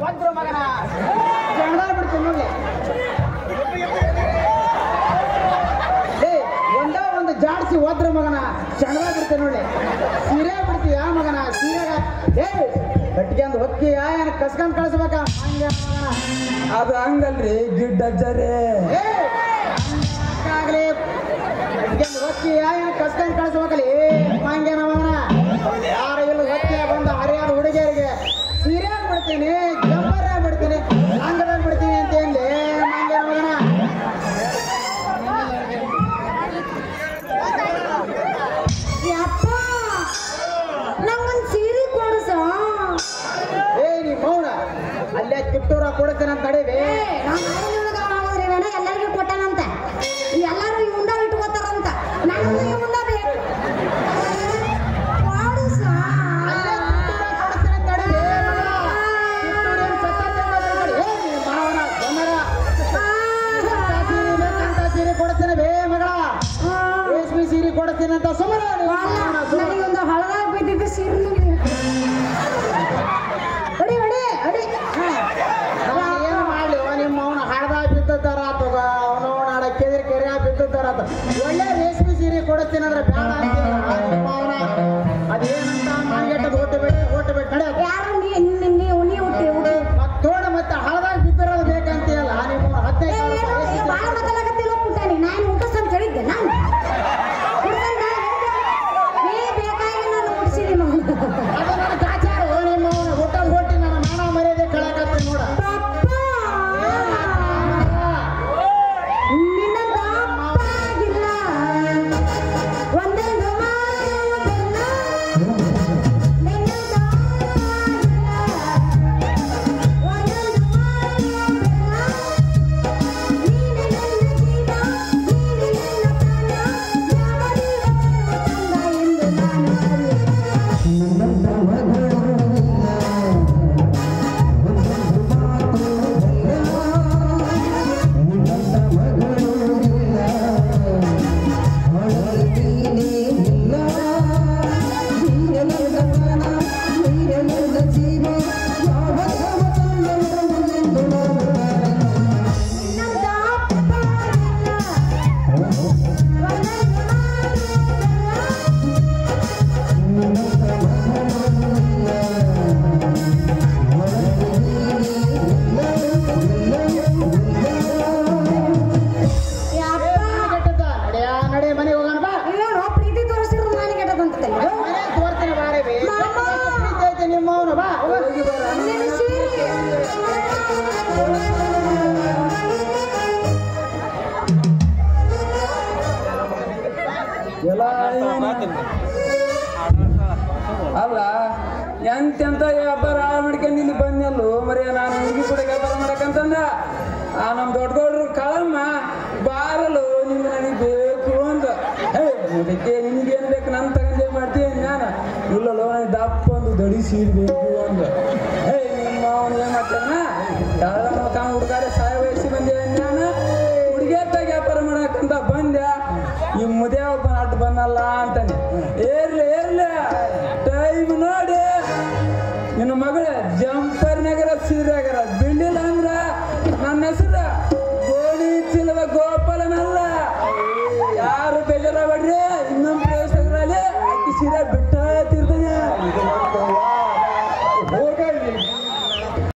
ಒದ್ರ ಮಗನ ಜಂಗದಾರ ಬಿಡ್ತೀನಿ ನೋಡಿ ಒಂದ ಒಂದು ಜಾಡ್ಸಿ ಒದ್ರ ಮಗನ ಜಂಗದಾರ ಬಿಡ್ತೀನಿ ನೋಡಿ ಸೀರೆ ಬಿಡ್ತೀಯ ಮಗನ ಸೀರೆ ಗಟ್ಟಿಗೆ ಅಂದ್ ಹೊಕ್ಕಿಯ ಏನ್ ಕಸ್ಕೊಂಡ್ ಕಳಿಸ್ಬೇಕ ಅದು ಹಂಗಲ್ರಿ ಗಿಡ್ಡ ಅಜ್ಜರೇ ಆಗ್ಲಿ ಗಟ್ಟಿಗೆ ಹೊಕ್ಕಿಯ ಏನ್ ಕಸ್ಕೊಂಡ್ ಕಳಿಸ್ಬೇಕಲ್ಲಿ ಮಂಗ್ಯನ ಮಗನ ಯಾರು ಇಲ್ಲ ಹೊಕ್ಕಿಯ ಬಂದ ಹರಿಯಾದ ಹುಡುಗಿಯರಿಗೆ ಸೀರೆ ಬಿಡ್ತೀನಿ ಜಂಬರ ಬಿಡ್ತೀನಿ ಅಂಗದ ಬಿಡ್ತೀನಿ ಅಂತ ಹೇಳಿ ಮಂಗ್ಯನ ಮಗನ ಅಲ್ಲೇ ಕಿತ್ತೂರ ಕೊಡ್ತೇನೆ ಅಂತ ತಡೀವಿ ಎಲ್ಲರಿಗೂ ಕೊಟ್ಟನಂತ ಎಲ್ಲರೂ ಮುಂದ ಇಟ್ಕೋತಾರಂತ ನನಗೂ ಮುಂದ ಸೀರೆ ಕೊಡ್ತೇನೆ ಬೇ ಮಗಳ ರೇಷ್ಮೆ ಸೀರೆ ಕೊಡ್ತೇನೆ ಅಂತ ಸುಮಾರು ಒಂದು ಹಳದಾಗ ಬಿದ್ದಿದ್ದು ಸೀರೆ ಏನು ಮಾಡ್ಲಿ ನಿಮ್ಮ ಅವನು ಹಳದಾಗ ಬಿದ್ದತಾರ ಅಥವಾ ಅವನು ನಾಡ ಕೆರೆ ಕೆರೆ ಬಿದ್ದತಾರ ಒಳ್ಳೆ ರೇಷ್ಮೆ ಸೀರೆ ಕೊಡುತ್ತೀನಿ ಅಂದ್ರೆ ಬೇಡ ನಿಮ್ಮ ಅವನ ಅದೇನಂತ ಮಾರ್ಗೆಟ್ಟದು ಓಟಬೇಕು ನಡೆ ಯಾರು ನೀವು ಮತ್ತೋಡ ಮತ್ತೆ ಹಳದಾಗ ಬಿದ್ದಿರೋದು ಬೇಕಂತೀಯಲ್ಲ ನಿಮ್ಮ 15,000 ನಾನು ಊಟ ಸ್ವಲ್ಪ ಹೇಳಿದ್ದೆ ನಾನು ಬೇಕಾಗಿ ನಾನು ಮುಟ್ಸಿದೆ ಅದು ನನ್ನ ಕಾಚಾರು ನಿಮ್ಮ ಊಟ ಹೊಟ್ಟಿ ನನ್ನ ಮಾನ ಮರ್ಯಾದೆ ಕಳಕತ್ತೆ ನೋಡ ಅಲ್ಲ ಎಂತೆಂತ ವ್ಯಾಪಾರ ಮಾಡ್ಕೊಂಡು ಇಲ್ಲಿ ಬಂದಲ್ಲೂ ಮರಿ ನಾನು ಹುಡುಗಿ ಕೂಡ ವ್ಯಾಪಾರ ಮಾಡಕಂತಂದ ನಮ್ ದೊಡ್ಡಗೌಡ್ರು ಕಳಮ್ಮ ಬಾರಲು ನಿಮ್ಗೆ ನನಗೆ ಬೇಕು ಅಂತ ಅದಕ್ಕೆ ನಿನ್ಗೇನು ಬೇಕು ನನ್ನ ತಗೊಂಡೇ ಮಾಡ್ತೀನಿ ನಾನು ಇಲ್ಲಲ್ಲೋ ನನಗೆ ದಪ್ಪ ಒಂದು ದಡಿ ಸೀರೆ ಬೇಕು ಅಂದ ನಿಮ್ಮ ಅವನು ಏನ್ ಮಾಡ್ತಾನ ತಾನು ಹುಡುಗಾರೆ ಸಹಾಯ ವಹಿಸಿ ಬಂದೆ ನಾನು ಹುಡುಗಿಯತ್ತಾಗ ವ್ಯಾಪಾರ ಮಾಡಕಂತ ಬಂದೆ ಈ ಮುದೇ ಒಬ್ಬ ಅಡ್ಡ ಬಂದಲ್ಲ ಅಂತಾನೆ ಏರ್ಲಿ ಟೈಮ್ ನೋಡಿ ನಿನ್ನ ಮಗಳ ಜಂಪರ್ ನಗರ ಸೀರೆ